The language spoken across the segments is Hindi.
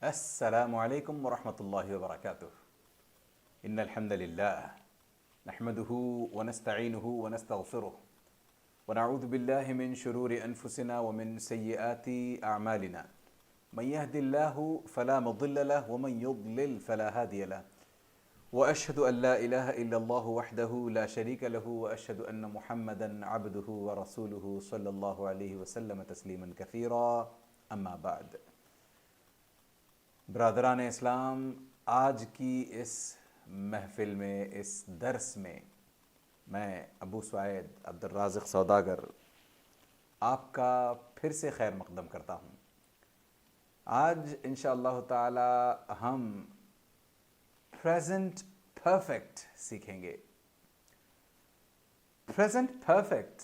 अस्सलामु अलैकुम वरहमतुल्लाहि वबरकातुह। इन्नल हम्दुलिल्लाह नहमदुहु व नस्तईनुहु व नस्तगफिरुह व नऊज़ु बिल्लाहि मिन शुरूरि अनफुसिना व मिन सय्यिआति अअमालिना। मन यहदिल्लाहु फला मुदिल्ल लहु व मन युद्लिल फला हादिय लहु व अशहदु अन ला इलाहा इल्लल्लाहु वहदहु ला शरीका लहु व अशहदु अन्न मुहम्मदन अब्दुहु व रसूलुहु सल्लल्लाहु अलैहि वसल्लम तस्लीमन कसीरा। अम्मा बाद। ब्रादरान इस्लाम, आज की इस महफ़िल में, इस दर्स में मैं अबू सईद अब्दुल राज़िक़ सौदागर आपका फिर से खैर मक़दम करता हूँ। आज इंशाअल्लाह ताला हम प्रेजेंट परफेक्ट सीखेंगे। प्रेजेंट परफेक्ट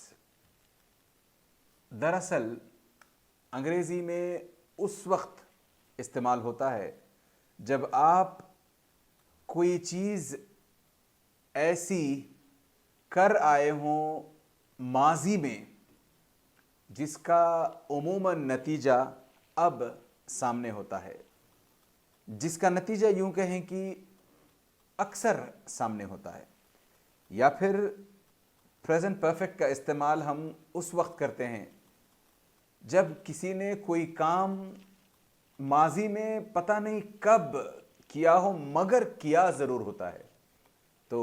दरअसल अंग्रेज़ी में उस वक्त इस्तेमाल होता है जब आप कोई चीज़ ऐसी कर आए हों माजी में जिसका उमूमन नतीजा अब सामने होता है, जिसका नतीजा यूं कहें कि अक्सर सामने होता है। या फिर प्रेजेंट परफेक्ट का इस्तेमाल हम उस वक्त करते हैं जब किसी ने कोई काम माजी में पता नहीं कब किया हो मगर किया ज़रूर होता है, तो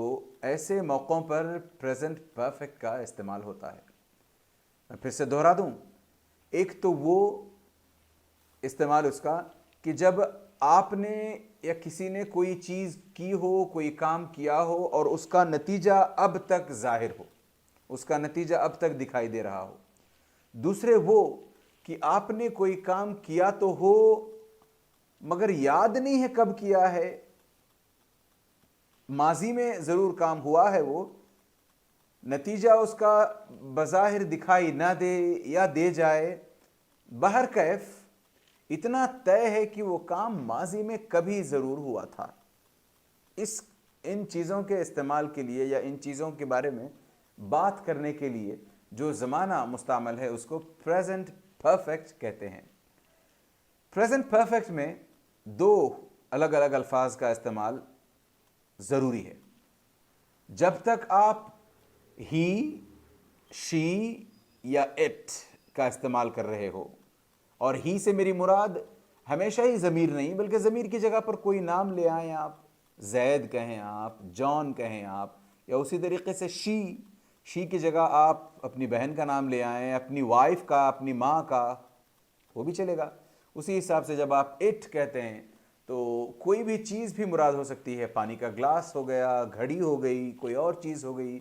ऐसे मौक़ों पर प्रेजेंट परफेक्ट का इस्तेमाल होता है। मैं फिर से दोहरा दूं, एक तो वो इस्तेमाल उसका कि जब आपने या किसी ने कोई चीज़ की हो, कोई काम किया हो और उसका नतीजा अब तक ज़ाहिर हो, उसका नतीजा अब तक दिखाई दे रहा हो। दूसरे वो कि आपने कोई काम किया तो हो मगर याद नहीं है कब किया है, माजी में ज़रूर काम हुआ है, वो नतीजा उसका बज़ाहिर दिखाई ना दे या दे जाए। बहरकैफ इतना तय है कि वो काम माजी में कभी ज़रूर हुआ था। इन चीज़ों के इस्तेमाल के लिए या इन चीज़ों के बारे में बात करने के लिए जो ज़माना मुस्तअमल है उसको प्रेजेंट परफेक्ट कहते हैं। प्रेजेंट परफेक्ट में दो अलग अलग अल्फाज का इस्तेमाल ज़रूरी है। जब तक आप ही, शी या इट का इस्तेमाल कर रहे हो, और ही से मेरी मुराद हमेशा ही ज़मीर नहीं बल्कि ज़मीर की जगह पर कोई नाम ले आएँ, आप जैद कहें, आप जॉन कहें, आप या उसी तरीके से शी की जगह आप अपनी बहन का नाम ले आएँ, अपनी वाइफ का, अपनी माँ का, वो भी चलेगा। उसी हिसाब से जब आप इट कहते हैं तो कोई भी चीज़ भी मुराद हो सकती है। पानी का ग्लास हो गया, घड़ी हो गई, कोई और चीज़ हो गई,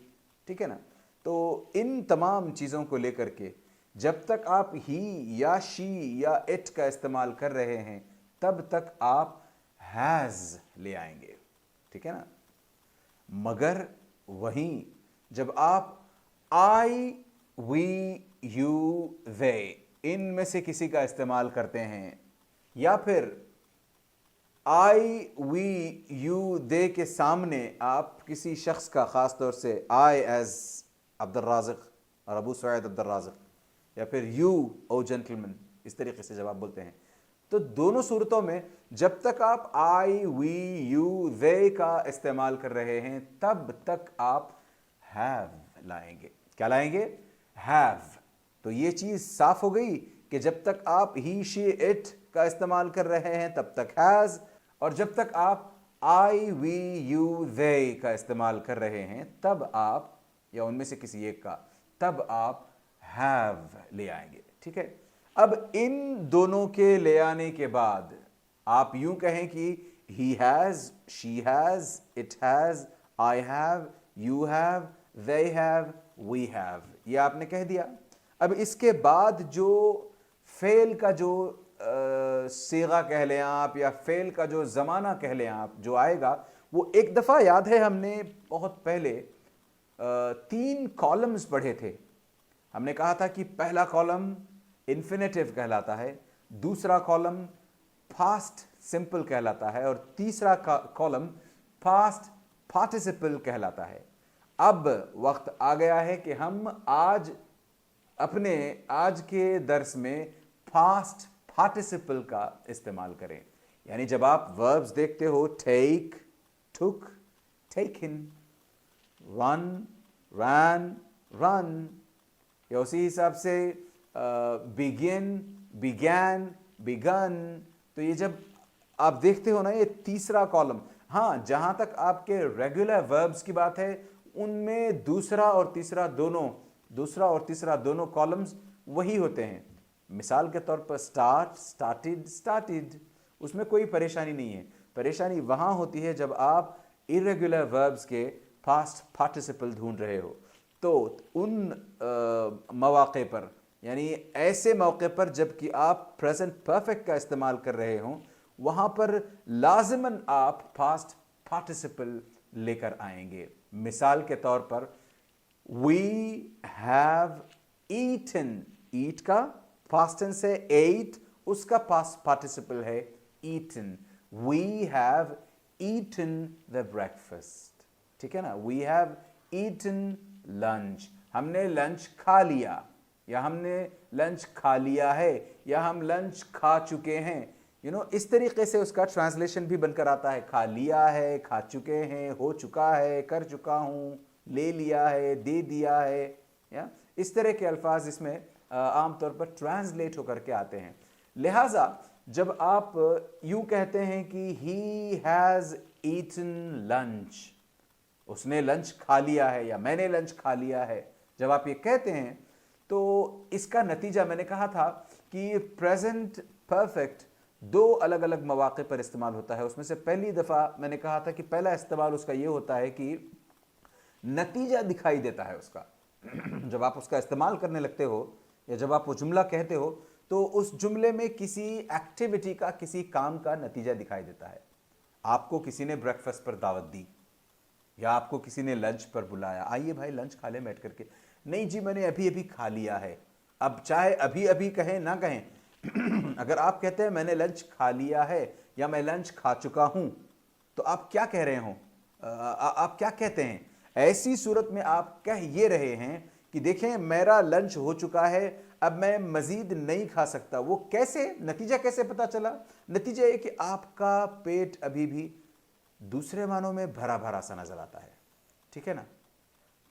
ठीक है ना। तो इन तमाम चीज़ों को लेकर के जब तक आप ही या शी या इट का इस्तेमाल कर रहे हैं तब तक आप हैज़ ले आएंगे, ठीक है ना। मगर वहीं जब आप आई, वी, यू, दे इनमें से किसी का इस्तेमाल करते हैं, या फिर आई, वी, यू, दे के सामने आप किसी शख्स का, ख़ास तौर से आई एज अब्दुल राज़िक़ और अबू सईद अब्दुल राज़िक़, या फिर यू ओ जेंटलमैन, इस तरीके से जब आप बोलते हैं, तो दोनों सूरतों में जब तक आप आई, वी, यू, दे का इस्तेमाल कर रहे हैं तब तक आप हैव लाएंगे। क्या लाएंगे? हैव। तो ये चीज़ साफ हो गई कि जब तक आप ही, शी, इट का इस्तेमाल कर रहे हैं तब तक हैज़, और जब तक आप आई, वी, यू, दे का इस्तेमाल कर रहे हैं तब आप, या उनमें से किसी एक का, तब आप हैव ले आएंगे, ठीक है। अब इन दोनों के ले आने के बाद आप यूं कहें कि he has, she has, it has, I have, you have, they have, we have, ये आपने कह दिया। अब इसके बाद जो फेल का जो सीगा कह लें आप, या फेल का जो ज़माना कह लें आप, जो आएगा वो एक दफ़ा याद है हमने बहुत पहले 3 कॉलम्स पढ़े थे। हमने कहा था कि पहला कॉलम इन्फिनेटिव कहलाता है, दूसरा कॉलम पास्ट सिंपल कहलाता है और तीसरा कॉलम पास्ट पार्टिसिपल कहलाता है। अब वक्त आ गया है कि हम आज के दर्स में पास्ट पार्टिसिपल का इस्तेमाल करें। यानी जब आप वर्ब्स देखते हो, टेक, टुक, टेकन, रन, रैन, रन, या उसी हिसाब से बिगिन, बिगैन, बिगन, तो ये जब आप देखते हो ना, ये तीसरा कॉलम, हाँ, जहां तक आपके रेगुलर वर्ब्स की बात है उनमें दूसरा और तीसरा दोनों कॉलम्स वही होते हैं। मिसाल के तौर पर स्टार्ट, स्टार्टेड, स्टार्टेड, उसमें कोई परेशानी नहीं है। परेशानी वहां होती है जब आप इरेगुलर वर्ब्स के पास्ट पार्टिसिपल ढूंढ रहे हो। तो उन मौके पर, यानी ऐसे मौके पर जबकि आप प्रेजेंट परफेक्ट का इस्तेमाल कर रहे हो, वहां पर लाजिमन आप पास्ट पार्टिसिपल लेकर आएंगे। मिसाल के तौर पर, वी हैव ईटन, ईट का पास्ट टेंस है, एट, उसका पास्ट पार्टिसिपल है eaten. We have eaten the breakfast, ठीक है ना। वी हैव ईटन लंच, हमने लंच खा लिया, या हमने लंच खा लिया है, या हम लंच खा चुके हैं। इस तरीके से उसका ट्रांसलेशन भी बनकर आता है। खा लिया है, खा चुके हैं, हो चुका है, कर चुका हूं, ले लिया है, दे दिया है, या इस तरह के अल्फाज इसमें आमतौर पर ट्रांसलेट होकर के आते हैं। लिहाजा जब आप यूं कहते हैं कि ही हैज ईटन लंच, उसने लंच खा लिया है, या मैंने लंच खा लिया है, जब आप ये कहते हैं तो इसका नतीजा, मैंने कहा था कि प्रेजेंट परफेक्ट दो अलग अलग मौके पर इस्तेमाल होता है। उसमें से पहली दफ़ा मैंने कहा था कि पहला इस्तेमाल उसका ये होता है कि नतीजा दिखाई देता है उसका। जब आप उसका इस्तेमाल करने लगते हो या जब आप वो जुमला कहते हो तो उस जुमले में किसी एक्टिविटी का, किसी काम का नतीजा दिखाई देता है। आपको किसी ने ब्रेकफास्ट पर दावत दी, या आपको किसी ने लंच पर बुलाया, आइए भाई लंच खा ले बैठ करके। नहीं जी, मैंने अभी अभी खा लिया है। अब चाहे अभी अभी कहें ना कहें, अगर आप कहते हैं मैंने लंच खा लिया है या मैं लंच खा चुका हूं, तो आप क्या कह रहे हो? आप क्या कहते हैं? ऐसी सूरत में आप कह ये रहे हैं कि देखें मेरा लंच हो चुका है, अब मैं मजीद नहीं खा सकता। वो कैसे, नतीजा कैसे पता चला? नतीजा ये कि आपका पेट अभी भी दूसरे मानों में भरा भरा सा नजर आता है, ठीक है ना।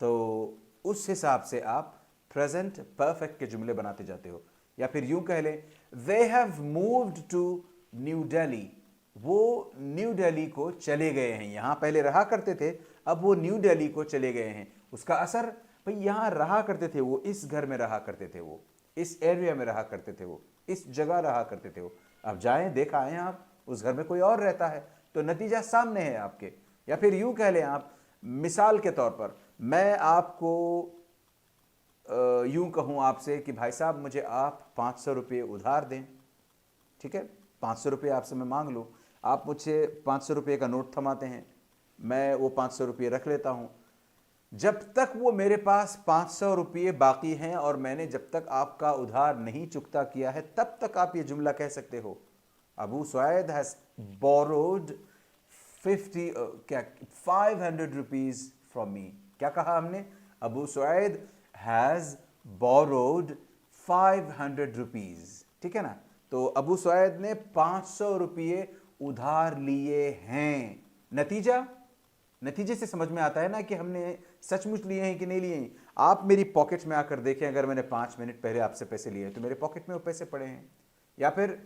तो उस हिसाब से आप प्रेजेंट परफेक्ट के जुमले बनाते जाते हो। या फिर यूं कह लें, they have moved to New Delhi, वो न्यू दिल्ली को चले गए हैं। यहां पहले रहा करते थे, अब वो न्यू दिल्ली को चले गए हैं। उसका असर, भाई यहां रहा करते थे वो, इस घर में रहा करते थे वो, इस एरिया में रहा करते थे वो, इस जगह रहा करते थे वो। अब जाएं, देखा आए आप, उस घर में कोई और रहता है, तो नतीजा सामने है आपके। या फिर यूं कह लें आप, मिसाल के तौर पर मैं आपको यूं कहूं आपसे कि भाई साहब मुझे आप 500 रुपये उधार दें, ठीक है, 500 रुपये आपसे मैं मांग लूं। आप मुझसे 500 रुपये का नोट थमाते हैं, मैं वो 500 रुपये रख लेता हूं। जब तक वो मेरे पास 500 रुपये बाकी हैं और मैंने जब तक आपका उधार नहीं चुकता किया है, तब तक आप ये जुमला कह सकते हो, Abu Suaid has borrowed 500 rupees from me. क्या कहा हमने? Abu Suaid has borrowed 500 rupees, ठीक है ना। तो अबू सुऐद ने 500 रुपये उधार लिए हैं। नतीजे से समझ में आता है ना कि हमने सचमुच लिए हैं कि नहीं लिए हैं। आप मेरी पॉकेट में आकर देखें, अगर मैंने 5 मिनट पहले आपसे पैसे लिए तो मेरे पॉकेट में वो पैसे पड़े हैं। या फिर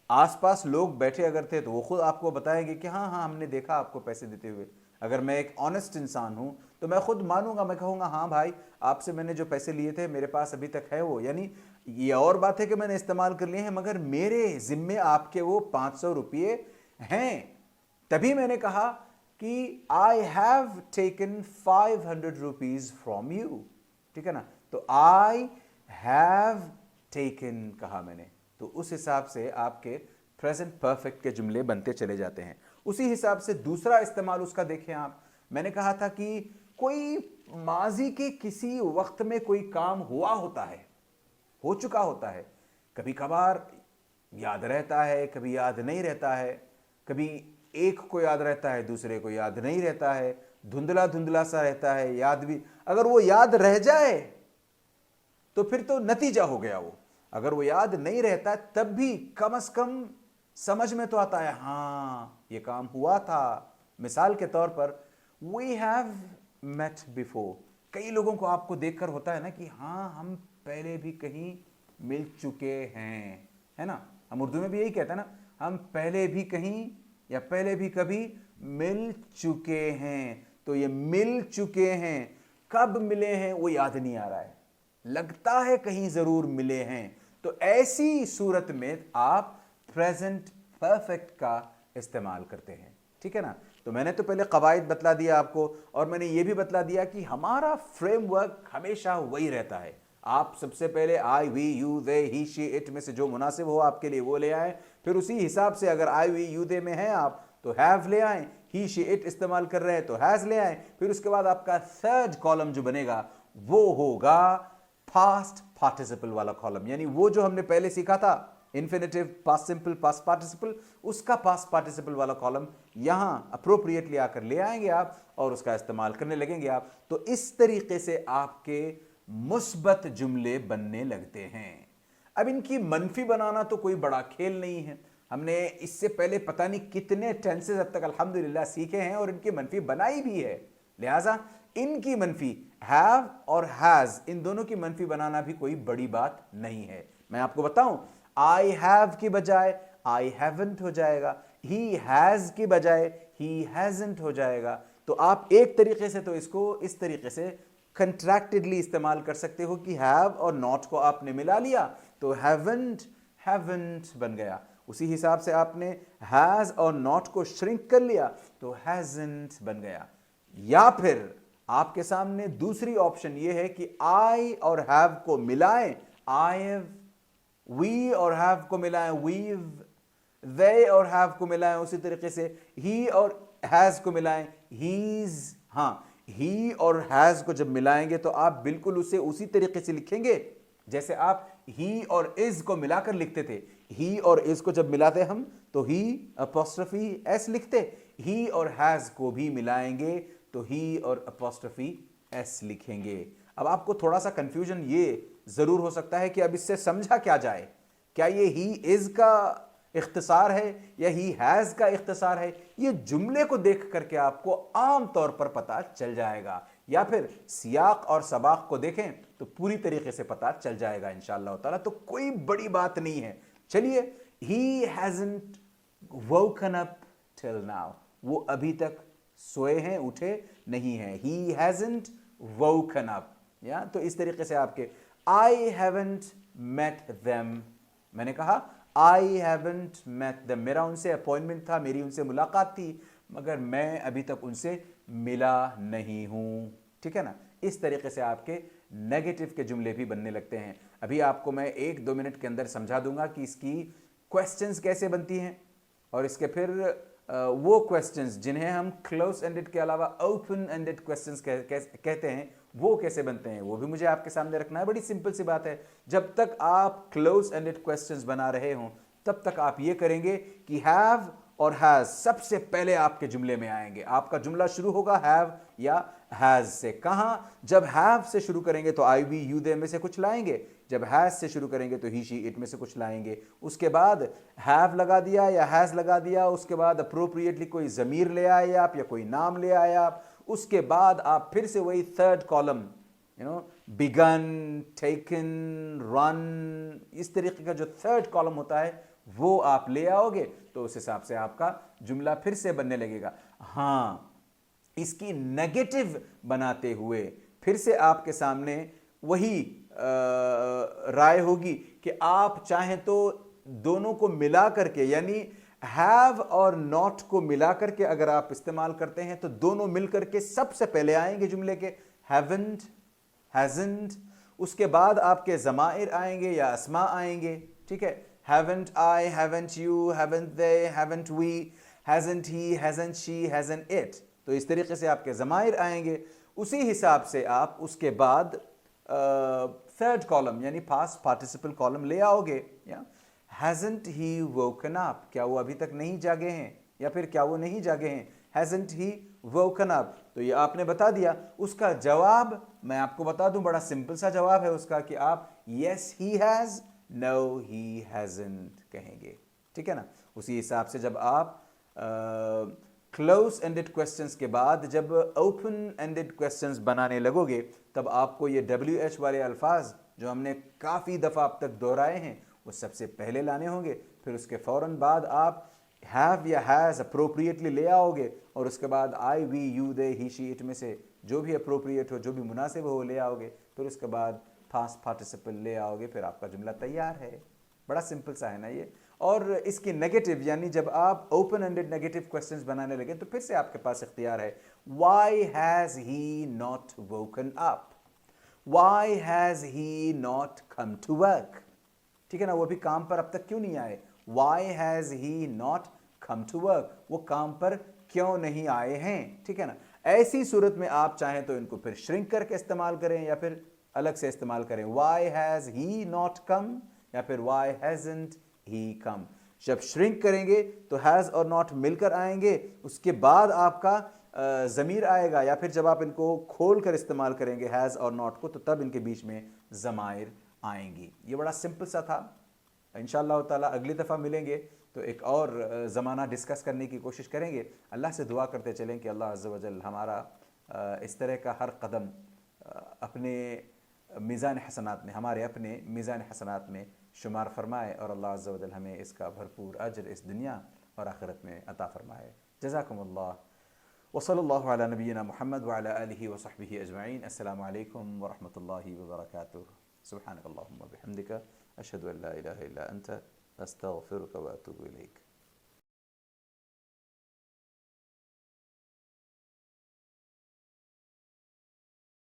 आसपास लोग बैठे अगर थे तो वो खुद आपको बताएंगे कि हाँ हाँ हमने देखा आपको पैसे देते हुए। अगर मैं एक ऑनेस्ट इंसान हूं तो मैं खुद मानूंगा, मैं कहूंगा हाँ भाई आपसे मैंने जो पैसे लिए थे मेरे पास अभी तक है वो। यानी ये और बात है कि मैंने इस्तेमाल कर लिए हैं, मगर मेरे जिम्मे आपके वो 500 रुपये हैं। तभी मैंने कहा कि I have taken 500 rupees from you, ठीक है ना। तो आई हैव टेकन कहा मैंने, तो उस हिसाब से आपके प्रेजेंट परफेक्ट के जुमले बनते चले जाते हैं। उसी हिसाब से दूसरा इस्तेमाल उसका देखें आप, मैंने कहा था कि कोई माजी के किसी वक्त में कोई काम हुआ होता है, हो चुका होता है, कभी कभार याद रहता है, कभी याद नहीं रहता है, कभी एक को याद रहता है दूसरे को याद नहीं रहता है, धुंधला धुंधला सा रहता है, याद भी, अगर वो याद रह जाए तो फिर तो नतीजा हो गया वो। अगर वो याद नहीं रहता तब भी कम से कम समझ में तो आता है हाँ ये काम हुआ था। मिसाल के तौर पर वी हैव मेट बिफोर, कई लोगों को आपको देखकर होता है ना कि हाँ हम पहले भी कहीं मिल चुके हैं, है ना। हम उर्दू में भी यही कहते हैं ना, हम पहले भी कहीं या पहले भी कभी मिल चुके हैं। तो ये मिल चुके हैं, कब मिले हैं वो याद नहीं आ रहा है, लगता है कहीं जरूर मिले हैं। तो ऐसी सूरत में आप प्रेजेंट परफेक्ट का इस्तेमाल करते हैं, ठीक है ना। तो मैंने तो पहले कवायद बतला दिया आपको, और मैंने ये भी बतला दिया कि हमारा फ्रेमवर्क हमेशा वही रहता है। आप सबसे पहले I we you they he she it में से जो मुनासिब हो आपके लिए वो ले आए, फिर उसी हिसाब से अगर आई वी यू दे में हैं आप तो हैव ले आए, ही शी इट इस्तेमाल कर रहे हैं तो हैज ले आए। फिर उसके बाद आपका थर्ड कॉलम जो बनेगा वो होगा पास्ट पार्टिसिपल वाला कॉलम, यानी वो जो हमने पहले सीखा था infinitive, past simple, past participle, उसका पास्ट पार्टिसिपल वाला कॉलम यहां अप्रोप्रिएटली आकर ले आएंगे आप और उसका इस्तेमाल करने लगेंगे आप। तो इस तरीके से आपके मुस्बत जुमले बनने लगते हैं। अब इनकी मनफी बनाना तो कोई बड़ा खेल नहीं है, हमने इससे पहले पता नहीं कितने टेंसेस अब तक अल्हम्दुलिल्लाह सीखे हैं और इनकी मनफी बनाई भी है। लिहाजा इनकी मनफी हैव और हैज, इन दोनों की मनफी बनाना भी कोई बड़ी बात नहीं है। मैं आपको बताऊं, आई हैव की बजाय आई हैवंट हो जाएगा, ही हैज की बजाय ही हैजंट हो जाएगा। तो आप एक तरीके से तो इसको इस तरीके से कंट्रैक्टेडली इस्तेमाल कर सकते हो कि हैव और नॉट को आपने मिला लिया तो हैवंट हैवंट बन गया। उसी हिसाब से आपने हैज और नॉट को श्रिंक कर लिया तो हैजंट बन गया। या फिर आपके सामने दूसरी ऑप्शन यह है कि आई और हैव को मिलाएं, आई हैव, वी और हैव को मिलाएं, वीव, दे और हैव को मिलाएं, उसी तरीके से ही और हैज को मिलाएं, हीज। हाँ, ही और हैज को जब मिलाएंगे तो आप बिल्कुल उसे उसी तरीके से लिखेंगे जैसे आप ही और इज को मिलाकर लिखते थे। ही और इज को जब मिलाते हम तो ही अपॉस्ट्रफी एस लिखते, ही और हैज को भी मिलाएंगे तो ही और अपॉस्ट्रफी एस लिखेंगे। अब आपको थोड़ा सा कंफ्यूजन ये जरूर हो सकता है कि अब इससे समझा क्या जाए, क्या ये ही इज का इख्तिसार है या ही हैज का इख्तिसार है। ये जुमले को देख करके आपको आम तौर पर पता चल जाएगा, या फिर सियाक और सबाक को देखें तो पूरी तरीके से पता चल जाएगा इंशाअल्लाह ताला। तो कोई बड़ी बात नहीं है। चलिए, he hasn't woken up till now, वो अभी तक सोए हैं, उठे नहीं हैं। ही हैजंट वोकन अप, या तो इस तरीके से आपके आई हैवंट मेट देम, मैंने कहा आई हैवंट मेट देम, मेरा उनसे अपॉइंटमेंट था, मेरी उनसे मुलाकात थी, मगर मैं अभी तक उनसे मिला नहीं हूं। ठीक है ना। इस तरीके से आपके नेगेटिव के जुमले भी बनने लगते हैं। अभी आपको मैं 1-2 मिनट के अंदर समझा दूंगा कि इसकी क्वेश्चंस कैसे बनती हैं, और इसके फिर वो क्वेश्चंस जिन्हें हम क्लोज एंडेड के अलावा ओपन एंडेड क्वेश्चंस कहते हैं वो कैसे बनते हैं, वो भी मुझे आपके सामने रखना है। बड़ी सिंपल सी बात है, जब तक आप क्लोज एंडेड क्वेश्चंस बना रहे हों तब तक आप ये करेंगे कि हैव और हैज सबसे पहले आपके जुमले में आएंगे। आपका जुमला शुरू होगा हैव या हैज से। कहां? जब हैव से शुरू करेंगे तो आई वी यू दे में से कुछ लाएंगे, जब हैज से शुरू करेंगे तो ही शी इट में से कुछ लाएंगे। उसके बाद हैव लगा दिया या हैज लगा दिया, उसके बाद अप्रोप्रिएटली कोई ज़मीर ले आए आप या कोई नाम ले आए आप। उसके बाद आप फिर से वही third column, began, taken, run, इस तरीके का जो थर्ड कॉलम होता है वो आप ले आओगे तो उस हिसाब से आपका जुमला फिर से बनने लगेगा। हाँ, इसकी नेगेटिव बनाते हुए फिर से आपके सामने वही राय होगी कि आप चाहें तो दोनों को मिला करके, यानी हैव और नॉट को मिला करके अगर आप इस्तेमाल करते हैं तो दोनों मिल करके सबसे पहले आएंगे जुमले के, हैवंट, हैजंट। उसके बाद आपके ज़माइर आएंगे या अस्मा आएंगे। ठीक है, haven't I, haven't you, haven't they, haven't we, hasn't he, hasn't she, hasn't it। तो इस तरीके से आपके ज़माइर आएंगे। उसी हिसाब से आप उसके बाद थर्ड कॉलम यानी पास्ट पार्टिसिपल कॉलम ले आओगे। या hasn't he woken up, क्या वो अभी तक नहीं जागे हैं या फिर क्या वो नहीं जागे हैं, hasn't he woken up। तो ये आपने बता दिया। उसका जवाब मैं आपको बता दूं, बड़ा सिंपल सा जवाब है उसका कि आप yes he has, no he hasn't कहेंगे। ठीक है ना। उसी हिसाब से जब आप क्लोज एंडेड क्वेश्चंस के बाद जब ओपन एंडेड क्वेश्चंस बनाने लगोगे, तब आपको ये WH वाले अल्फाज जो हमने काफ़ी दफ़ा अब तक दोहराए हैं वो सबसे पहले लाने होंगे। फिर उसके फ़ौरन बाद आप हैव या हैज़ अप्रोप्रिएटली ले आओगे, और उसके बाद I, we, you, they, he, she, it में से जो भी अप्रोप्रिएट हो, जो भी मुनासिब हो, ले आओगे। फिर उसके बाद पास्ट पार्टिसिपल ले आओगे, फिर आपका जुमला तैयार है। बड़ा सिंपल सा है ना ये। और इसकी नेगेटिव, यानी जब आप ओपन एंडेड नेगेटिव क्वेश्चंस बनाने लगे तो फिर से आपके पास इख्तियार है। Why has he not woken up, why has he not come to work, ठीक है ना। वो भी काम पर अब तक क्यों नहीं आए? Why has he not come to work, वो काम पर क्यों नहीं आए हैं, ठीक है ना। ऐसी सूरत में आप चाहें तो इनको फिर श्रिंक करके इस्तेमाल करें या फिर अलग से इस्तेमाल करें। Why has he not come या फिर वाई हैजंट ही कम। जब श्रिंक करेंगे तो हैज़ और नॉट मिलकर आएंगे, उसके बाद आपका ज़मीर आएगा, या फिर जब आप इनको खोल कर इस्तेमाल करेंगे हैज़ और नॉट को, तो तब इनके बीच में ज़माइर आएंगी। ये बड़ा सिंपल सा था। इंशाअल्लाह ताला अगली दफ़ा मिलेंगे तो एक और ज़माना डिस्कस करने की कोशिश करेंगे। अल्लाह से दुआ करते चलें कि अल्लाह अज़्ज़ व जल हमारा इस तरह का हर कदम अपने मीज़ान हसनात में, हमारे अपने मीज़ान हसनात में शुमार फरमाए, और अल्लाह अज़्ज़ व जल हमें इसका भरपूर अजर इस दुनिया और आखिरत में अता फरमाए। जज़ाकुमुल्लाह व सल्लल्लाहु अला नबीना मुहम्मद व अला आलिहि व सहबिहि अजमईन। अस्सलामु अलैकुम व रहमतुल्लाहि व बरकातुहू। सुब्हानकल्लाहुम्मा व बिहम्दिका अशहदु अन ला इलाहा इल्ला अंता अस्तगफिरुका व अतूबु इलैक।